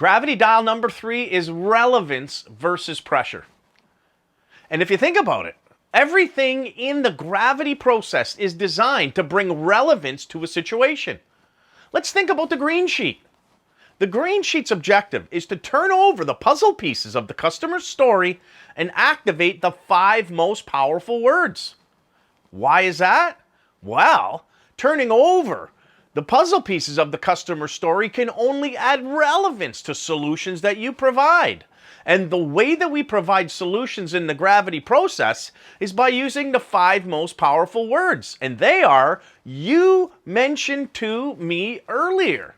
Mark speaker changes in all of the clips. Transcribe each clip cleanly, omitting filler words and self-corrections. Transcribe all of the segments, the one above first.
Speaker 1: Gravity dial number 3 is relevance versus pressure. And if you think about it, everything in the gravity process is designed to bring relevance to a situation. Let's think about the green sheet. The green sheet's objective is to turn over the puzzle pieces of the customer's story and activate the 5 most powerful words. Why is that? Well, turning over the puzzle pieces of the customer story can only add relevance to solutions that you provide. And the way that we provide solutions in the gravity process is by using the 5 most powerful words. And they are, you mentioned to me earlier.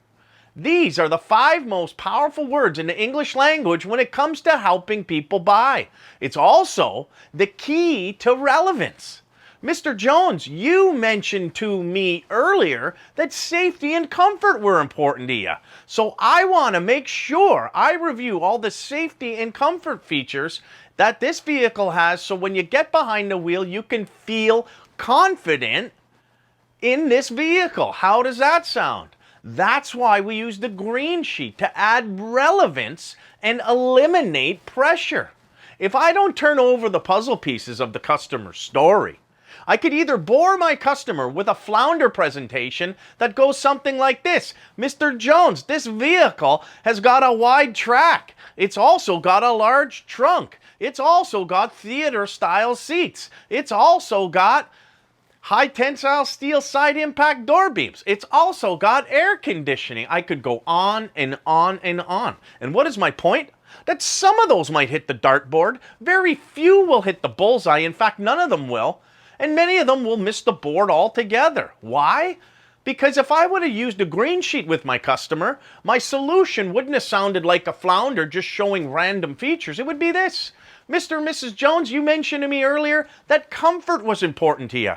Speaker 1: These are the 5 most powerful words in the English language when it comes to helping people buy. It's also the key to relevance. Mr. Jones, you mentioned to me earlier that safety and comfort were important to you. So I want to make sure I review all the safety and comfort features that this vehicle has so when you get behind the wheel, you can feel confident in this vehicle. How does that sound? That's why we use the green sheet to add relevance and eliminate pressure. If I don't turn over the puzzle pieces of the customer's story, I could either bore my customer with a flounder presentation that goes something like this. Mr. Jones, this vehicle has got a wide track. It's also got a large trunk. It's also got theater-style seats. It's also got high tensile steel side impact door beams. It's also got air conditioning. I could go on and on and on. And what is my point? That some of those might hit the dartboard. Very few will hit the bullseye. In fact, none of them will. And many of them will miss the board altogether. Why? Because if I would have used a green sheet with my customer, my solution wouldn't have sounded like a flounder just showing random features. It would be this. Mr. and Mrs. Jones, you mentioned to me earlier that comfort was important to you.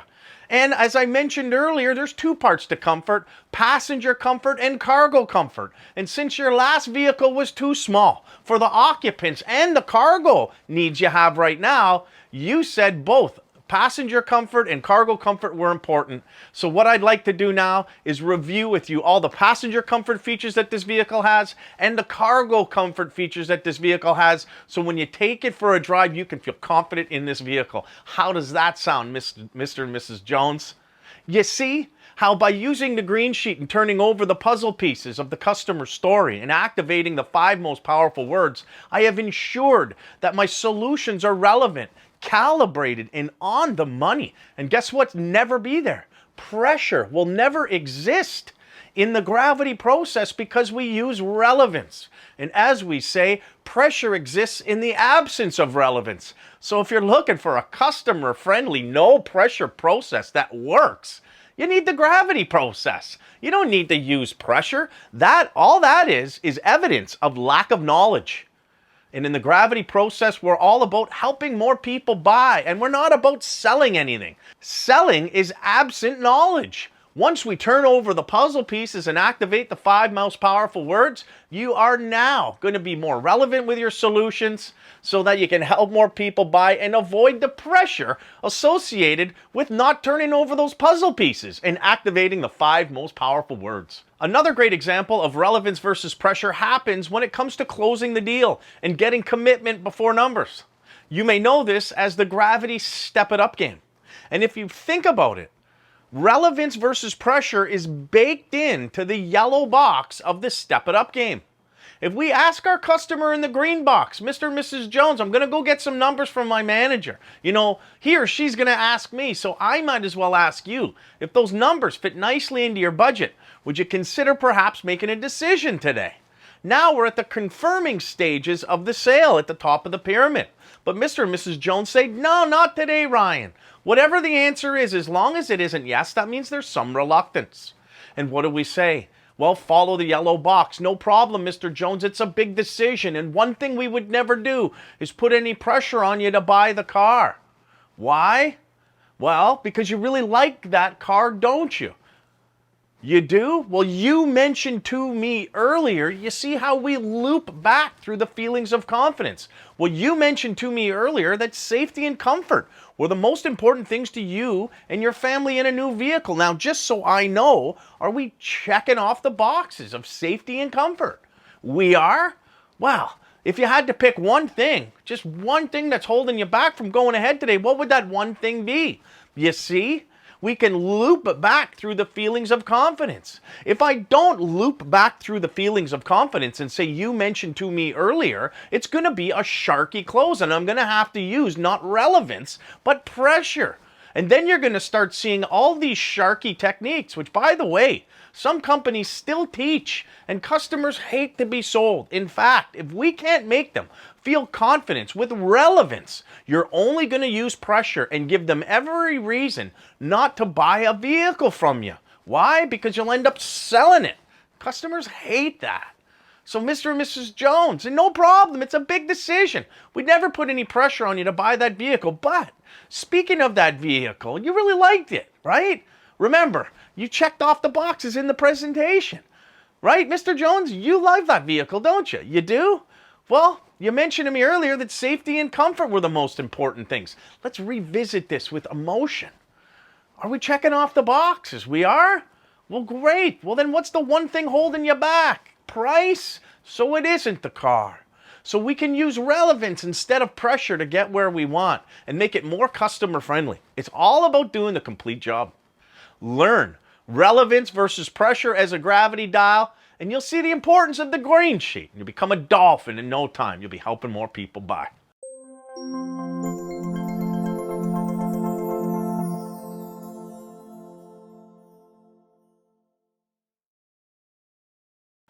Speaker 1: And as I mentioned earlier, there's 2 parts to comfort, passenger comfort and cargo comfort. And since your last vehicle was too small for the occupants and the cargo needs you have right now, you said both passenger comfort and cargo comfort were important. So what I'd like to do now is review with you all the passenger comfort features that this vehicle has and the cargo comfort features that this vehicle has. So when you take it for a drive, you can feel confident in this vehicle. How does that sound, Mr. and Mrs. Jones? You see how by using the green sheet and turning over the puzzle pieces of the customer story and activating the 5 most powerful words, I have ensured that my solutions are relevant, calibrated, and on the money. And guess what's never be there? Pressure will never exist in the gravity process because we use relevance. And as we say, pressure exists in the absence of relevance. So if you're looking for a customer-friendly, no-pressure process that works, you need the gravity process. You don't need to use pressure. All that is evidence of lack of knowledge. And in the gravity process, we're all about helping more people buy, and we're not about selling anything. Selling is absent knowledge. Once we turn over the puzzle pieces and activate the 5 most powerful words, you are now going to be more relevant with your solutions so that you can help more people buy and avoid the pressure associated with not turning over those puzzle pieces and activating the 5 most powerful words. Another great example of relevance versus pressure happens when it comes to closing the deal and getting commitment before numbers. You may know this as the gravity step it up game. And if you think about it, relevance versus pressure is baked into the yellow box of the step it up game. If we ask our customer in the green box, Mr. and Mrs. Jones, I'm going to go get some numbers from my manager. He or she's going to ask me, so I might as well ask you. If those numbers fit nicely into your budget, would you consider perhaps making a decision today? Now we're at the confirming stages of the sale at the top of the pyramid. But Mr. and Mrs. Jones say, no, not today, Ryan. Whatever the answer is, as long as it isn't yes, that means there's some reluctance. And what do we say? Well, follow the yellow box. No problem, Mr. Jones. It's a big decision. And one thing we would never do is put any pressure on you to buy the car. Why? Well, because you really like that car, don't you? You do? Well, you mentioned to me earlier, you see how we loop back through the feelings of confidence. Well, you mentioned to me earlier that safety and comfort were the most important things to you and your family in a new vehicle. Now, just so I know, are we checking off the boxes of safety and comfort? We are? Well, if you had to pick one thing, just one thing that's holding you back from going ahead today, what would that one thing be? You see? We can loop back through the feelings of confidence. If I don't loop back through the feelings of confidence and say you mentioned to me earlier, it's going to be a sharky close, and I'm going to have to use not relevance, but pressure. And then you're going to start seeing all these sharky techniques, which, by the way, some companies still teach, and customers hate to be sold. In fact, if we can't make them feel confidence with relevance, you're only going to use pressure and give them every reason not to buy a vehicle from you. Why? Because you'll end up selling it. Customers hate that. So Mr. and Mrs. Jones, and no problem, it's a big decision. We'd never put any pressure on you to buy that vehicle, but speaking of that vehicle, you really liked it, right? Remember, you checked off the boxes in the presentation, right? Mr. Jones, you love that vehicle, don't you? You do? Well, you mentioned to me earlier that safety and comfort were the most important things. Let's revisit this with emotion. Are we checking off the boxes? We are? Well, great. Well, then what's the one thing holding you back? Price? So it isn't the car. So we can use relevance instead of pressure to get where we want and make it more customer friendly. It's all about doing the complete job. Learn relevance versus pressure as a gravity dial, and you'll see the importance of the green sheet. You'll become a dolphin in no time. You'll be helping more people buy.